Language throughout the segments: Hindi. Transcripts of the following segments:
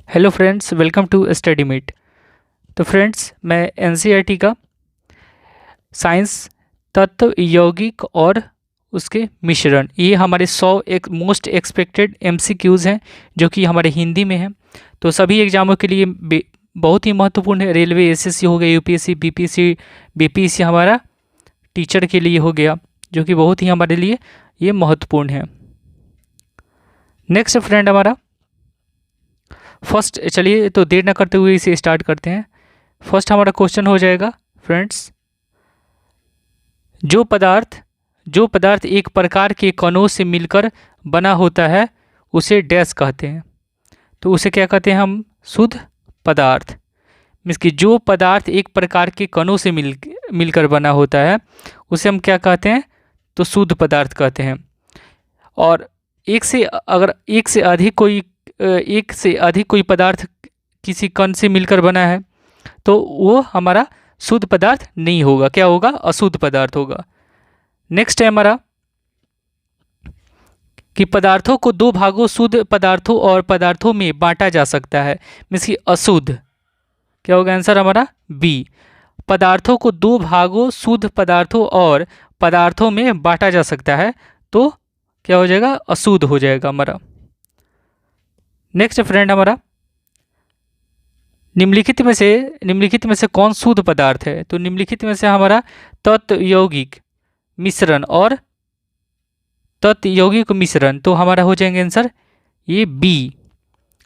Hello friends, welcome to Study Meet. तो फ्रेंड्स, मैं एनसीईआरटी का साइंस तत्व यौगिक और उसके मिश्रण, ये हमारे 100 एक मोस्ट एक्सपेक्टेड एमसीक्यूज़ हैं जो कि हमारे हिंदी में हैं। तो सभी एग्जामों के लिए बहुत ही महत्वपूर्ण है। रेलवे, एसएससी हो गया, यूपीएससी, बीपीएससी, बीपीएससी हमारा टीचर के लिए हो गया, जो कि बहुत ही हमारे लिए ये महत्वपूर्ण है। नेक्स्ट फ्रेंड हमारा फर्स्ट, चलिए तो देर ना करते हुए इसे स्टार्ट करते हैं। फर्स्ट हमारा क्वेश्चन हो जाएगा फ्रेंड्स, जो पदार्थ एक प्रकार के कणों से मिलकर बना होता है उसे डैश कहते हैं। तो उसे क्या कहते हैं हम? शुद्ध पदार्थ। मीन्स कि जो पदार्थ एक प्रकार के कणों से मिलकर बना होता है उसे हम क्या कहते हैं? तो शुद्ध पदार्थ कहते हैं। और अगर एक से अधिक कोई पदार्थ किसी कण से मिलकर बना है तो वो हमारा शुद्ध पदार्थ नहीं होगा। क्या होगा? अशुद्ध पदार्थ होगा। नेक्स्ट है हमारा कि पदार्थों को दो भागों शुद्ध पदार्थों और पदार्थों में बांटा जा सकता है। मीन्स कि अशुद्ध, क्या होगा आंसर हमारा? बी। पदार्थों को दो भागों शुद्ध पदार्थों और पदार्थों में बांटा जा सकता है तो क्या हो जाएगा? अशुद्ध हो जाएगा हमारा। नेक्स्ट फ्रेंड हमारा, निम्नलिखित में से कौन शुद्ध पदार्थ है? तो निम्नलिखित में से हमारा तत्व यौगिक मिश्रण और तत्व यौगिक मिश्रण, तो हमारा हो जाएंगे आंसर ये बी,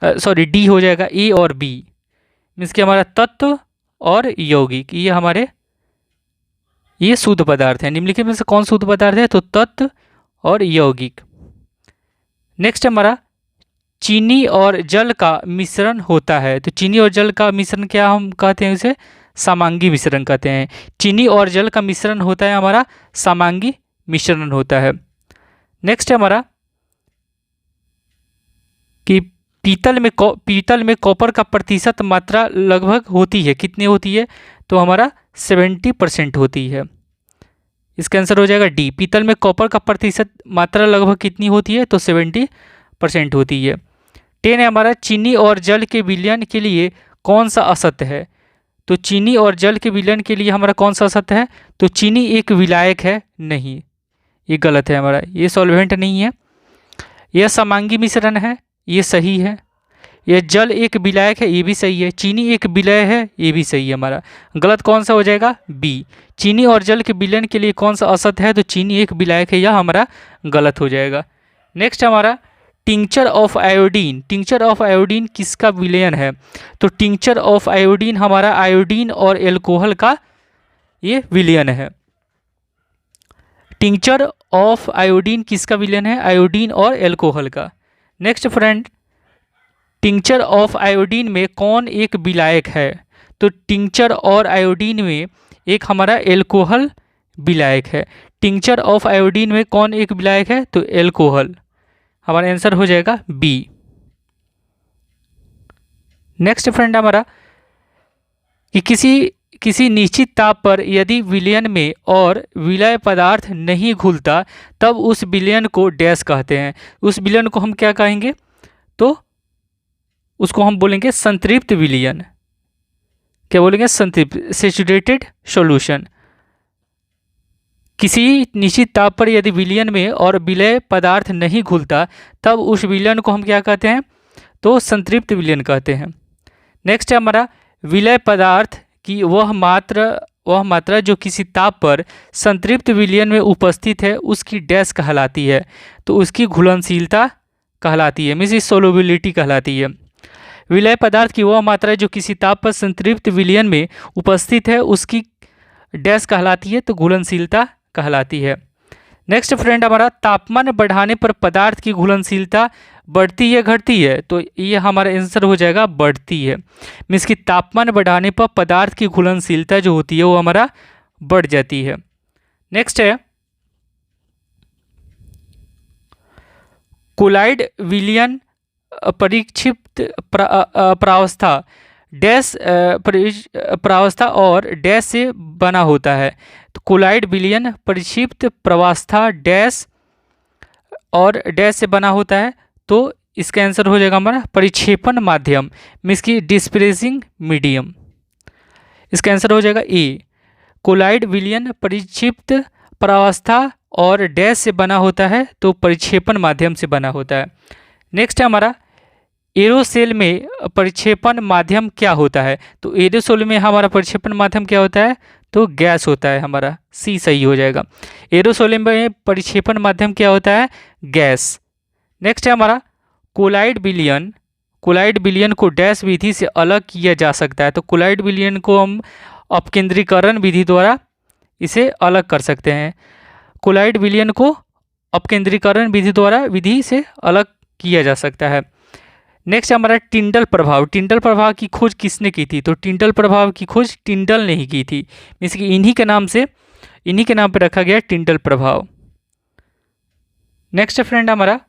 सॉरी डी हो जाएगा। ए और बी मीन्स कि हमारा तत्व और यौगिक ये शुद्ध पदार्थ है। निम्नलिखित में से कौन शुद्ध पदार्थ है? तो तत्व और यौगिक। नेक्स्ट हमारा चीनी और जल का मिश्रण होता है। तो चीनी और जल का मिश्रण क्या हम कहते हैं? उसे समांगी मिश्रण कहते हैं। चीनी और जल का मिश्रण होता है हमारा समांगी मिश्रण होता है। नेक्स्ट है हमारा कि पीतल में कॉपर का प्रतिशत मात्रा लगभग होती है, कितनी होती है? तो हमारा 70% होती है। इसका आंसर हो जाएगा डी। पीतल में कॉपर का प्रतिशत मात्रा लगभग कितनी होती है? तो 70% होती है। 10 है हमारा, चीनी और जल के विलयन के लिए कौन सा असत्य है? तो चीनी और जल के विलयन के लिए हमारा कौन सा असत्य है? तो चीनी एक विलायक है, नहीं, ये गलत है हमारा। ये सॉल्वेंट नहीं है। यह समांगी मिश्रण है, ये सही है। यह जल एक विलायक है, ये भी सही है। चीनी एक विलय है, ये भी सही है हमारा। गलत कौन सा हो जाएगा? बी। चीनी और जल के विलयन के लिए कौन सा असत्य है? तो चीनी एक विलायक है, यह हमारा गलत हो जाएगा। नेक्स्ट हमारा टिंचर ऑफ आयोडीन किसका विलयन है? तो टिंचर ऑफ आयोडीन हमारा आयोडीन और एल्कोहल का ये विलयन है। टिंचर ऑफ आयोडीन किसका विलयन है? आयोडीन और एल्कोहल का। Next friend, tincture of iodine में कौन एक विलायक है? तो टिंचर और आयोडीन में एक हमारा एल्कोहल विलायक है। टिंचर ऑफ आयोडीन में कौन एक विलायक है? तो एल्कोहल। हमारा आंसर हो जाएगा बी। नेक्स्ट फ्रेंड हमारा कि किसी निश्चित ताप पर यदि विलयन में और विलय पदार्थ नहीं घुलता तब उस विलयन को डैश कहते हैं। उस विलयन को हम क्या कहेंगे? तो उसको हम बोलेंगे संतृप्त विलयन। क्या बोलेंगे? संतृप्त, सैचुरेटेड सॉल्यूशन। किसी निश्चित ताप पर यदि विलयन में और विलय पदार्थ नहीं घुलता तब उस विलयन को हम क्या कहते हैं? तो संतृप्त विलयन कहते हैं। नेक्स्ट है हमारा विलय पदार्थ की वह मात्रा जो किसी ताप पर संतृप्त विलयन में उपस्थित है उसकी डैश कहलाती है। तो उसकी घुलनशीलता कहलाती है, मीन्स सोलुबिलिटी कहलाती है। विलय पदार्थ की वह मात्रा जो किसी ताप पर संतृप्त विलयन में उपस्थित है उसकी डैश कहलाती है, तो घुलनशीलता कहलाती है। नेक्स्ट फ्रेंड हमारा तापमान बढ़ाने पर पदार्थ की घुलनशीलता बढ़ती है घटती है? तो ये हमारा आंसर हो जाएगा बढ़ती है। मीन्स कि तापमान बढ़ाने पर पदार्थ की घुलनशीलता जो होती है वो हमारा बढ़ जाती है। नेक्स्ट है कोलाइड विलयन परिक्षिप्त प्रावस्था डैश प्रावस्था और डैश से बना होता है। तो कोलाइड विलयन परिक्षिप्त प्रावस्था डैश और डैश से बना होता है। तो इसका आंसर हो जाएगा हमारा परिक्षेपण माध्यम, मीन्स की डिस्प्रेसिंग मीडियम। इसका आंसर हो जाएगा ए। कोलाइड विलयन परिक्षिप्त परावस्था और डैश से बना होता है, तो परिक्षेपण माध्यम से बना होता है। नेक्स्ट है हमारा एरोसेल में परिक्षेपण माध्यम क्या होता है, तो एरोसोल में हमारा परिक्षेपण माध्यम क्या होता है, तो गैस होता है, हमारा सी सही हो जाएगा। एरोसोल में परिक्षेपण माध्यम क्या होता है, गैस। नेक्स्ट है हमारा कोलाइड विलयन। कोलाइड विलयन को डैश विधि से अलग किया जा सकता है, तो कोलाइड विलयन को हम अपकेंद्रीकरण विधि द्वारा इसे अलग कर सकते हैं। कोलाइड विलयन को अपकेंद्रीकरण विधि से अलग किया जा सकता है। नेक्स्ट हमारा टिंडल प्रभाव। टिंडल प्रभाव की खोज किसने की थी, तो टिंडल प्रभाव की खोज टिंडल ने ही की थी, मीन्स कि इन्हीं के नाम पे रखा गया टिंडल प्रभाव। नेक्स्ट फ्रेंड हमारा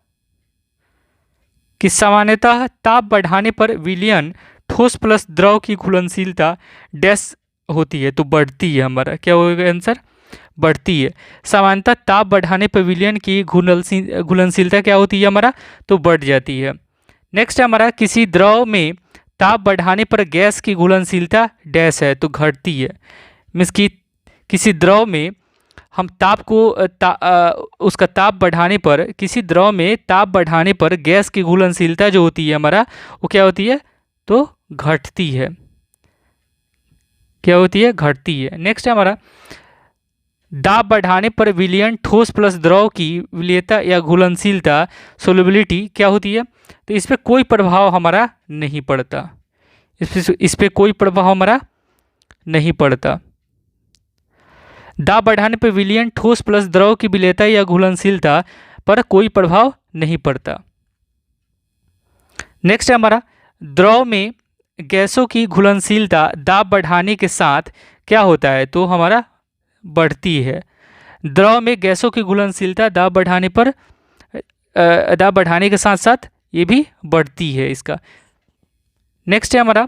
कि सामान्यतः ताप बढ़ाने पर विलयन ठोस प्लस द्रव की घुलनशीलता डैश होती है, तो बढ़ती है, हमारा क्या होगा आंसर, बढ़ती है। सामान्यतः ताप बढ़ाने पर विलयन की घुलनशीलता क्या होती है हमारा, तो बढ़ जाती है। नेक्स्ट हमारा किसी द्रव में ताप बढ़ाने पर गैस की घुलनशीलता डैश है, तो घटती है, मीन्स कि किसी द्रव में हम ताप को उसका ताप बढ़ाने पर, किसी द्रव में ताप बढ़ाने पर गैस की घुलनशीलता जो होती है हमारा, वो क्या होती है, तो घटती है, क्या होती है, घटती है। नेक्स्ट है हमारा दाब बढ़ाने पर विलयन ठोस प्लस द्रव की विलयता या घुलनशीलता सोलबिलिटी क्या होती है, तो इस पर कोई प्रभाव हमारा नहीं पड़ता, इस पे कोई प्रभाव हमारा नहीं पड़ता। दाब बढ़ाने पर विलयन ठोस प्लस द्रव की विलयता या घुलनशीलता पर कोई प्रभाव नहीं पड़ता। नेक्स्ट है हमारा द्रव में गैसों की घुलनशीलता दाब बढ़ाने के साथ क्या होता है, तो हमारा बढ़ती है। द्रव में गैसों की घुलनशीलता दाब बढ़ाने के साथ साथ ये भी बढ़ती है इसका। नेक्स्ट है हमारा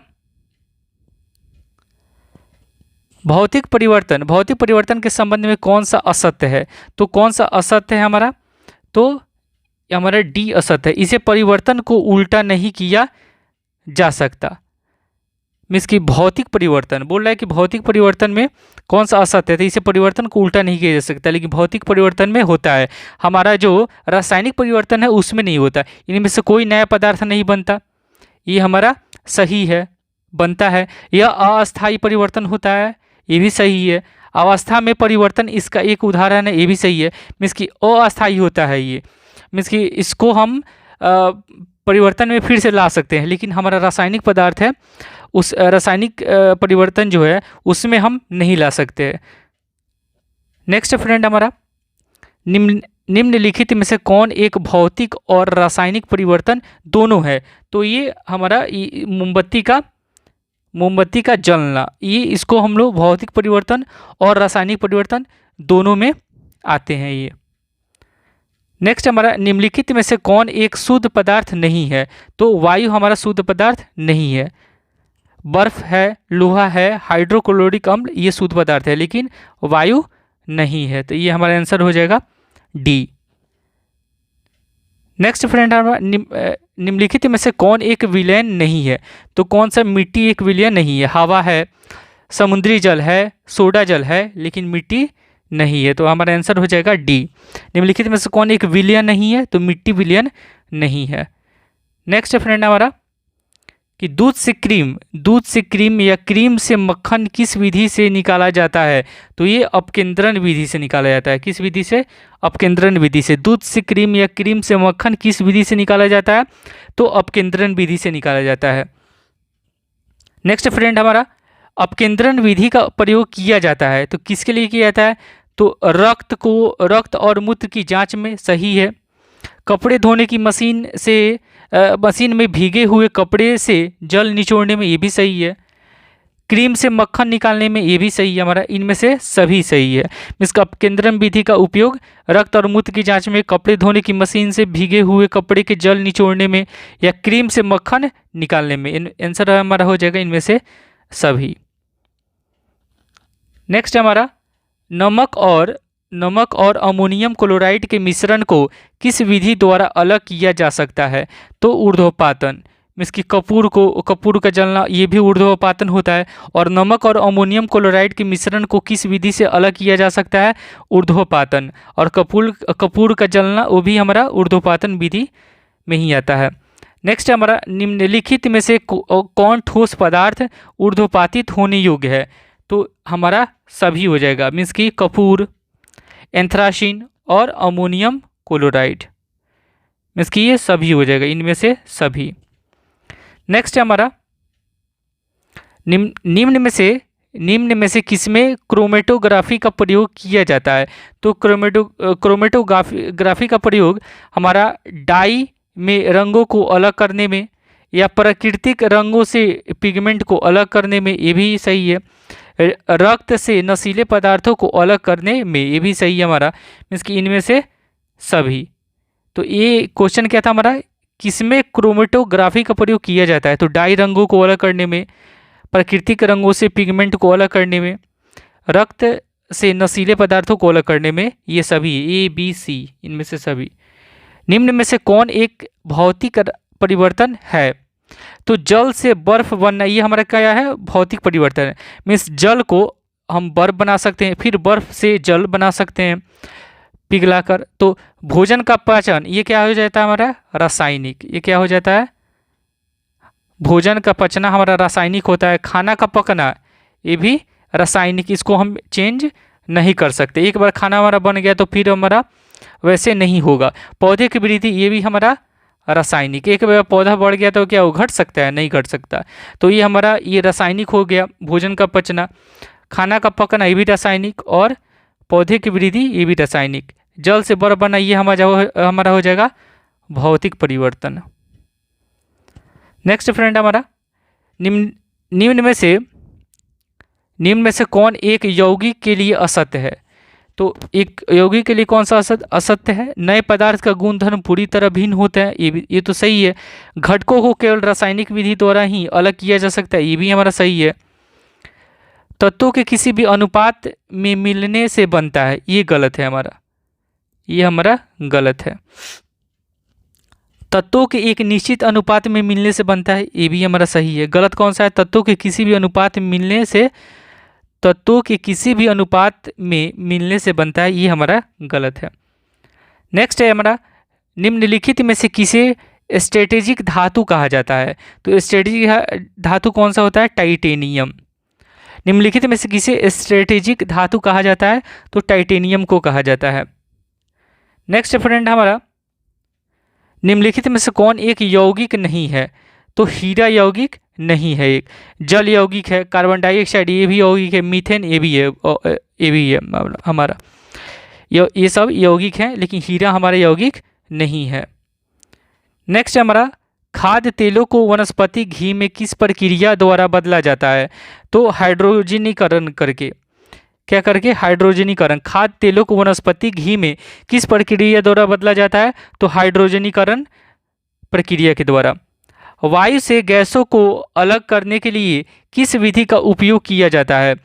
भौतिक परिवर्तन। भौतिक परिवर्तन के संबंध में कौन सा असत्य है, तो कौन सा असत्य है हमारा, तो हमारा डी असत्य है। इसे परिवर्तन को उल्टा नहीं किया जा सकता, मीन्स कि भौतिक परिवर्तन बोल रहा है कि भौतिक परिवर्तन में कौन सा असत्य है, तो इसे परिवर्तन को उल्टा नहीं किया जा सकता, लेकिन भौतिक परिवर्तन में होता है। हमारा जो रासायनिक परिवर्तन है उसमें नहीं होता, इनमें से कोई नया पदार्थ नहीं बनता, ये हमारा सही है, बनता है। यह अस्थायी परिवर्तन होता है, ये भी सही है। अवस्था में परिवर्तन इसका एक उदाहरण है, ये भी सही है, मीन्स कि अस्थायी होता है ये, मीन्स कि इसको हम परिवर्तन में फिर से ला सकते हैं, लेकिन हमारा रासायनिक पदार्थ है उस रासायनिक परिवर्तन जो है उसमें हम नहीं ला सकते। नेक्स्ट फ्रेंड हमारा निम्नलिखित में से कौन एक भौतिक और रासायनिक परिवर्तन दोनों है, तो ये हमारा मोमबत्ती का जलना, ये इसको हम लोग भौतिक परिवर्तन और रासायनिक परिवर्तन दोनों में आते हैं ये। नेक्स्ट हमारा निम्नलिखित में से कौन एक शुद्ध पदार्थ नहीं है, तो वायु हमारा शुद्ध पदार्थ नहीं है। बर्फ है, लोहा है, हाइड्रोक्लोरिक अम्ल ये शुद्ध पदार्थ है, लेकिन वायु नहीं है, तो ये हमारा आंसर हो जाएगा डी। नेक्स्ट फ्रेंड हमारा निम्नलिखित में से कौन एक विलयन नहीं है, तो कौन सा मिट्टी एक विलयन नहीं है। हवा है, समुद्री जल है, सोडा जल है, लेकिन मिट्टी नहीं है, तो हमारा आंसर हो जाएगा डी। निम्नलिखित में से कौन एक विलयन नहीं है, तो मिट्टी विलयन नहीं है। नेक्स्ट फ्रेंड हमारा कि दूध से क्रीम या क्रीम से मक्खन किस विधि से निकाला जाता है, तो ये अपकेंद्रण विधि से निकाला जाता है। किस विधि से, अपकेंद्रण विधि से। दूध से क्रीम या क्रीम से मक्खन किस विधि से निकाला जाता है, तो अपकेंद्रण विधि से निकाला जाता है। नेक्स्ट फ्रेंड हमारा अपकेंद्रण विधि का प्रयोग किया जाता है, तो किसके लिए किया जाता है, तो रक्त और मूत्र की जांच में सही है। कपड़े धोने की मशीन में भीगे हुए कपड़े से जल निचोड़ने में ये भी सही है। क्रीम से मक्खन निकालने में ये भी सही है, हमारा इनमें से सभी सही है। इसका अपकेंद्रण विधि का उपयोग रक्त और मूत्र की जांच में, कपड़े धोने की मशीन से भीगे हुए कपड़े के जल निचोड़ने में, या क्रीम से मक्खन निकालने में, आंसर हमारा हो जाएगा इनमें से सभी। नेक्स्ट हमारा नमक और अमोनियम क्लोराइड के मिश्रण को किस विधि द्वारा अलग किया जा सकता है? तो ऊर्ध्वपातन। मीन्स कि कपूर का जलना ये भी ऊर्ध्वपातन होता है। और नमक और अमोनियम क्लोराइड के मिश्रण को किस विधि से अलग किया जा सकता है? ऊर्ध्वपातन। और कपूर का जलना वो भी हमारा ऊर्ध्वपातन विधि में ही आता है। नेक्स्ट हमारा निम्नलिखित में से कौन ठोस पदार्थ ऊर्ध्वपातित होने योग्य है? तो हमारा सभी हो जाएगा। मीन्स कि कपूर, एंथ्रासीन और अमोनियम क्लोराइड। मीन्स कि ये सभी हो जाएगा, इनमें से सभी। नेक्स्ट है हमारा निम्न में से किसमें क्रोमेटोग्राफी का प्रयोग किया जाता है? तो क्रोमेटोग्राफी का प्रयोग हमारा डाई में रंगों को अलग करने में, या प्राकृतिक रंगों से पिगमेंट को अलग करने में, ये भी सही है। रक्त से नशीले पदार्थों को अलग करने में, ये भी सही है हमारा। मीन्स कि इनमें से सभी। तो ये क्वेश्चन क्या था हमारा, किसमें क्रोमेटोग्राफी का प्रयोग किया जाता है? तो डाई रंगों को अलग करने में, प्राकृतिक रंगों से पिगमेंट को अलग करने में, रक्त से नशीले पदार्थों को अलग करने में, ये सभी ABC, इनमें से सभी। निम्न में से कौन एक भौतिक परिवर्तन है? तो जल से बर्फ बनना, ये हमारा क्या है? भौतिक परिवर्तन है। मीन्स जल को हम बर्फ बना सकते हैं, फिर बर्फ से जल बना सकते हैं पिघलाकर। तो भोजन का पाचन, ये क्या हो जाता है हमारा? रासायनिक। ये क्या हो जाता है? भोजन का पचना हमारा रासायनिक होता है। खाना का पकना, ये भी रासायनिक, इसको हम चेंज नहीं कर सकते। एक बार खाना हमारा बन गया तो फिर हमारा वैसे नहीं होगा। पौधे की वृद्धि, ये भी हमारा रासायनिक। एक बार पौधा बढ़ गया तो क्या वो घट सकता है? नहीं घट सकता। तो ये हमारा ये रासायनिक हो गया। भोजन का पचना, खाना का पकना, ये भी रासायनिक, और पौधे की वृद्धि, ये भी रासायनिक। जल से बर्फ बना, ये हमारा हो जाएगा भौतिक परिवर्तन। नेक्स्ट फ्रेंड हमारा निम्न में से कौन एक यौगिक के लिए असत्य है? तो एक यौगिक के लिए कौन सा असत्य है? नए पदार्थ का गुणधर्म पूरी तरह भिन्न होता है, ये तो सही है। घटकों को केवल रासायनिक विधि द्वारा ही अलग किया जा सकता है, ये भी हमारा सही है। तत्वों के किसी भी अनुपात में मिलने से बनता है, ये गलत है हमारा, ये हमारा गलत है। तत्वों के एक निश्चित अनुपात में मिलने से बनता है, ये भी हमारा सही है। गलत कौन सा है? तत्वों के किसी भी अनुपात में मिलने से बनता है, ये हमारा गलत है। नेक्स्ट है हमारा निम्नलिखित में से किसे स्ट्रेटेजिक धातु कहा जाता है? तो स्ट्रेटेजिक धातु कौन सा होता है? टाइटेनियम। निम्नलिखित में से किसे स्ट्रेटेजिक धातु कहा जाता है? तो टाइटेनियम को कहा जाता है। नेक्स्ट फ्रेंड हमारा निम्नलिखित में से कौन एक यौगिक नहीं है? तो हीरा यौगिक नहीं है। एक जल यौगिक है, कार्बन डाइऑक्साइड ये भी यौगिक है, मीथेन ये भी है हमारा। ये सब यौगिक हैं, लेकिन हीरा हमारा यौगिक नहीं है। नेक्स्ट हमारा खाद्य तेलों को वनस्पति घी में किस प्रक्रिया द्वारा बदला जाता है? तो हाइड्रोजनीकरण करके। क्या करके? हाइड्रोजनीकरण। खाद्य तेलों को वनस्पति घी में किस प्रक्रिया द्वारा बदला जाता है? तो हाइड्रोजनीकरण प्रक्रिया के द्वारा। वायु से गैसों को अलग करने के लिए किस विधि का उपयोग किया जाता है?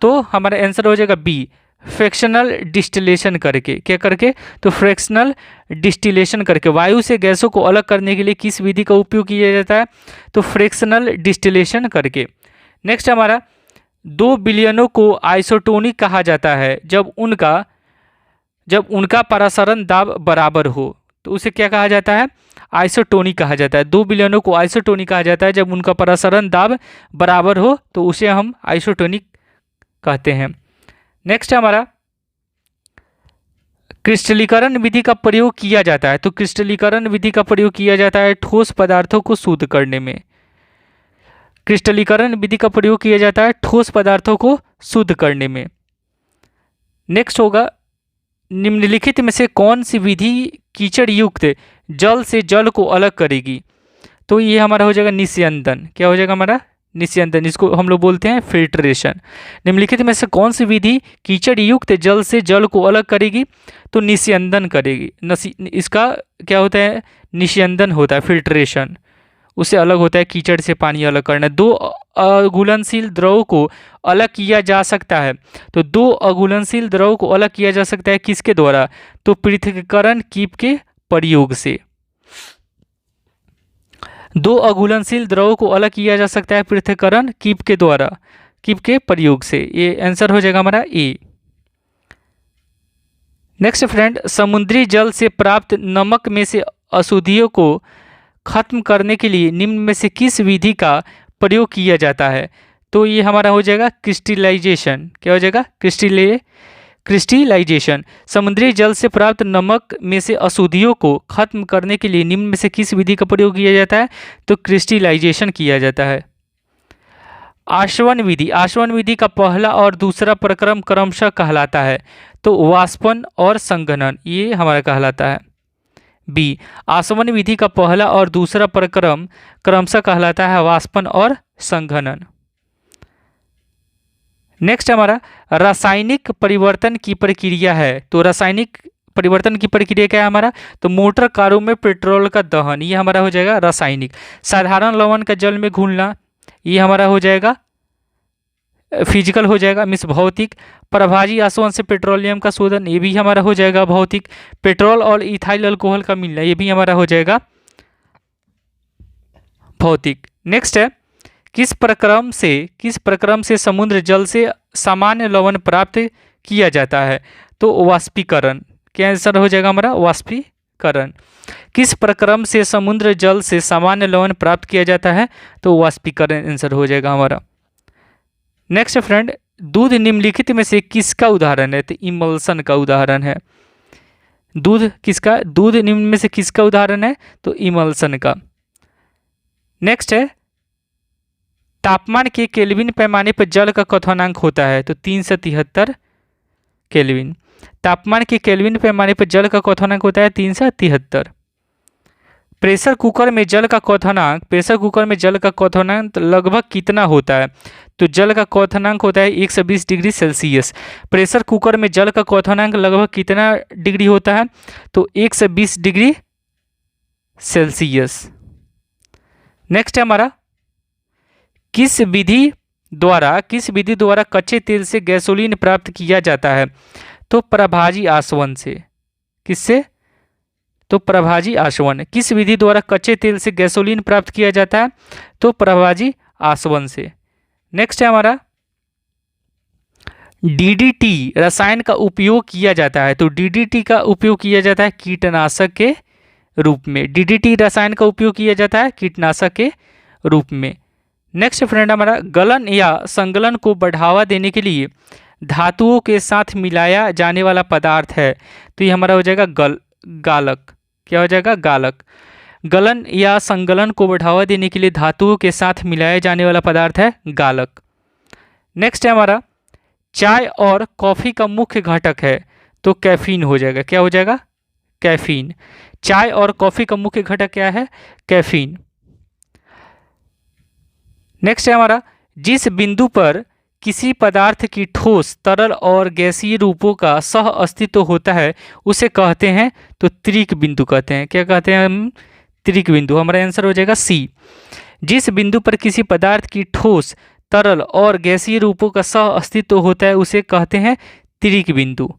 तो हमारा आंसर हो जाएगा बी, फ्रैक्शनल डिस्टिलेशन करके। क्या करके? तो फ्रैक्शनल डिस्टिलेशन करके। वायु से गैसों को अलग करने के लिए किस विधि का उपयोग किया जाता है? तो फ्रैक्शनल डिस्टिलेशन करके। नेक्स्ट हमारा दो विलयनों को आइसोटोनिक कहा जाता है जब उनका परासरण दाब बराबर हो, तो उसे क्या कहा जाता है? आइसोटोनिक कहा जाता है। दो विलयनों को आइसोटोनिक कहा जाता है जब उनका परासरण दाब बराबर हो, तो उसे हम आइसोटोनिक कहते हैं। नेक्स्ट हमारा क्रिस्टलीकरण विधि का प्रयोग किया जाता है। तो क्रिस्टलीकरण विधि का प्रयोग किया जाता है ठोस पदार्थों को शुद्ध करने में। क्रिस्टलीकरण विधि का प्रयोग किया जाता है ठोस पदार्थों को शुद्ध करने में। नेक्स्ट होगा निम्नलिखित में से कौन सी विधि कीचड़ युक्त जल से जल को अलग करेगी? तो ये हमारा हो जाएगा निस्यंदन। क्या हो जाएगा हमारा? निस्यंदन। इसको हम लोग बोलते हैं फिल्ट्रेशन। निम्नलिखित में से कौन सी विधि कीचड़ युक्त जल से जल को अलग करेगी? तो निस्यंदन करेगी। इसका क्या होता है? निस्यंदन होता है, फिल्ट्रेशन। उससे अलग होता है कीचड़ से पानी अलग करना। दो अघुलनशील द्रव को अलग किया जा सकता है, तो दो अघुलनशील द्रव को अलग किया जा सकता है किसके द्वारा? तो पृथक्करण कीप के प्रयोग से। दो अघुलनशील द्रव को अलग किया जा सकता है पृथक्करण कीप के द्वारा, कीप के प्रयोग से। ये आंसर हो जाएगा हमारा ए। नेक्स्ट फ्रेंड, समुद्री जल से प्राप्त नमक में से अशुद्धियों को खत्म करने के लिए निम्न में से किस विधि का प्रयोग किया जाता है? तो ये हमारा हो जाएगा क्रिस्टलाइजेशन। क्या हो जाएगा? क्रिस्टलाइजेशन। समुद्री जल से प्राप्त नमक में से अशुद्धियों को खत्म करने के लिए निम्न में से किस विधि का प्रयोग किया जाता है? तो क्रिस्टलाइजेशन किया जाता है। आसवन विधि, आसवन विधि का पहला और दूसरा प्रक्रम क्रमशः कहलाता है? तो वाष्पन और संघनन, ये हमारा कहलाता है बी। आसवन विधि का पहला और दूसरा प्रक्रम क्रमशः कहलाता है वाष्पन और संघनन। नेक्स्ट हमारा रासायनिक परिवर्तन की प्रक्रिया है। तो रासायनिक परिवर्तन की प्रक्रिया क्या है हमारा? तो मोटर कारों में पेट्रोल का दहन, ये हमारा हो जाएगा रासायनिक। साधारण लवण का जल में घुलना, ये हमारा हो जाएगा फिजिकल हो जाएगा, मीन्स भौतिक। प्रभाजी आसवन से पेट्रोलियम का शोधन, ये भी हमारा हो जाएगा भौतिक। पेट्रोल और इथाइल अल्कोहल का मिलना, ये भी हमारा हो जाएगा भौतिक। नेक्स्ट है, किस प्रक्रम से समुद्र जल से सामान्य लवण प्राप्त किया जाता है? तो वाष्पीकरण। क्या आंसर हो जाएगा हमारा? वाष्पीकरण। किस प्रक्रम से समुद्र जल से सामान्य लवण प्राप्त किया जाता है? तो वाष्पीकरण आंसर हो जाएगा हमारा। नेक्स्ट फ्रेंड, दूध निम्नलिखित में से किसका उदाहरण है? तो इमल्सन का उदाहरण है। दूध निम्न में से किसका उदाहरण है? तो इमल्सन का। नेक्स्ट है, तापमान के केल्विन पैमाने पर जल का क्वथनांक होता है? तो 373 केल्विन। तापमान के केल्विन पैमाने पर जल का क्वथनांक होता है 373। प्रेशर कुकर में जल का क्वथनांक लगभग कितना होता है? तो जल का क्वथनांक होता है 120 डिग्री सेल्सियस। प्रेशर कुकर में जल का क्वथनांक लगभग कितना डिग्री होता है? तो 120 डिग्री सेल्सियस। नेक्स्ट है हमारा, किस विधि द्वारा कच्चे तेल से गैसोलीन प्राप्त किया जाता है? तो प्रभाजी आसवन से। किससे? तो प्रभाजी आसवन। किस विधि द्वारा कच्चे तेल से गैसोलीन प्राप्त किया जाता है? तो प्रभाजी आसवन से। नेक्स्ट है हमारा, डीडीटी रसायन का उपयोग किया जाता है? तो डीडीटी का उपयोग किया जाता है कीटनाशक के रूप में। डीडीटी रसायन का उपयोग किया जाता है कीटनाशक के रूप में। नेक्स्ट फ्रेंड हमारा, गलन या संगलन को बढ़ावा देने के लिए धातुओं के साथ मिलाया जाने वाला पदार्थ है? तो ये हमारा हो जाएगा गालक। क्या हो जाएगा? गालक। गलन या संगलन को बढ़ावा देने के लिए धातुओं के साथ मिलाया जाने वाला पदार्थ है गालक। नेक्स्ट है हमारा, चाय और कॉफ़ी का मुख्य घटक है? तो कैफीन हो जाएगा। क्या हो जाएगा? कैफीन। चाय और कॉफ़ी का मुख्य घटक क्या है? कैफीन। नेक्स्ट है हमारा, जिस बिंदु पर किसी पदार्थ की ठोस, तरल और गैसीय रूपों का सह अस्तित्व होता है उसे कहते हैं? तो त्रिक बिंदु कहते हैं। क्या कहते हैं हम? त्रिक बिंदु। हमारा आंसर हो जाएगा सी। जिस बिंदु पर किसी पदार्थ की ठोस, तरल और गैसीय रूपों का सह अस्तित्व होता है उसे कहते हैं त्रिक बिंदु।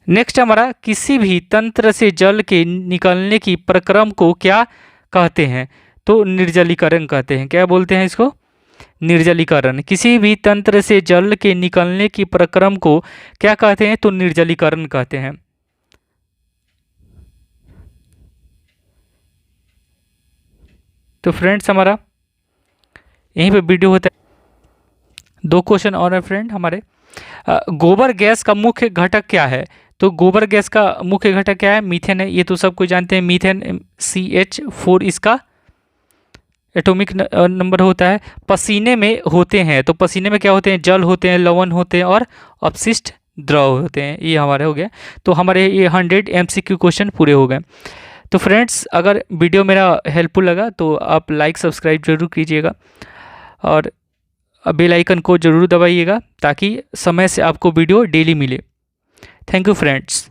नेक्स्ट हमारा, किसी भी तंत्र से जल के निकलने की प्रक्रम को क्या कहते हैं? तो निर्जलीकरण कहते हैं। क्या बोलते हैं इसको? निर्जलीकरण। किसी भी तंत्र से जल के निकलने की प्रक्रम को क्या कहते हैं? तो निर्जलीकरण कहते हैं। तो फ्रेंड्स हमारा यहीं पे वीडियो होता है। 2 क्वेश्चन और है फ्रेंड हमारे। गोबर गैस का मुख्य घटक क्या है? तो गोबर गैस का मुख्य घटक क्या है? मीथेन है। ये तो सबको जानते हैं, मीथेन CH4 इसका एटॉमिक नंबर होता है। पसीने में होते हैं, तो पसीने में क्या होते हैं? जल होते हैं, लवण होते हैं और अपशिष्ट द्रव होते हैं। ये हमारे हो गए। तो हमारे ये 100 MCQ क्वेश्चन पूरे हो गए। तो फ्रेंड्स, अगर वीडियो मेरा हेल्पफुल लगा तो आप लाइक सब्सक्राइब जरूर कीजिएगा और बेल आइकन को जरूर दबाइएगा ताकि समय से आपको वीडियो डेली मिले। Thank you friends.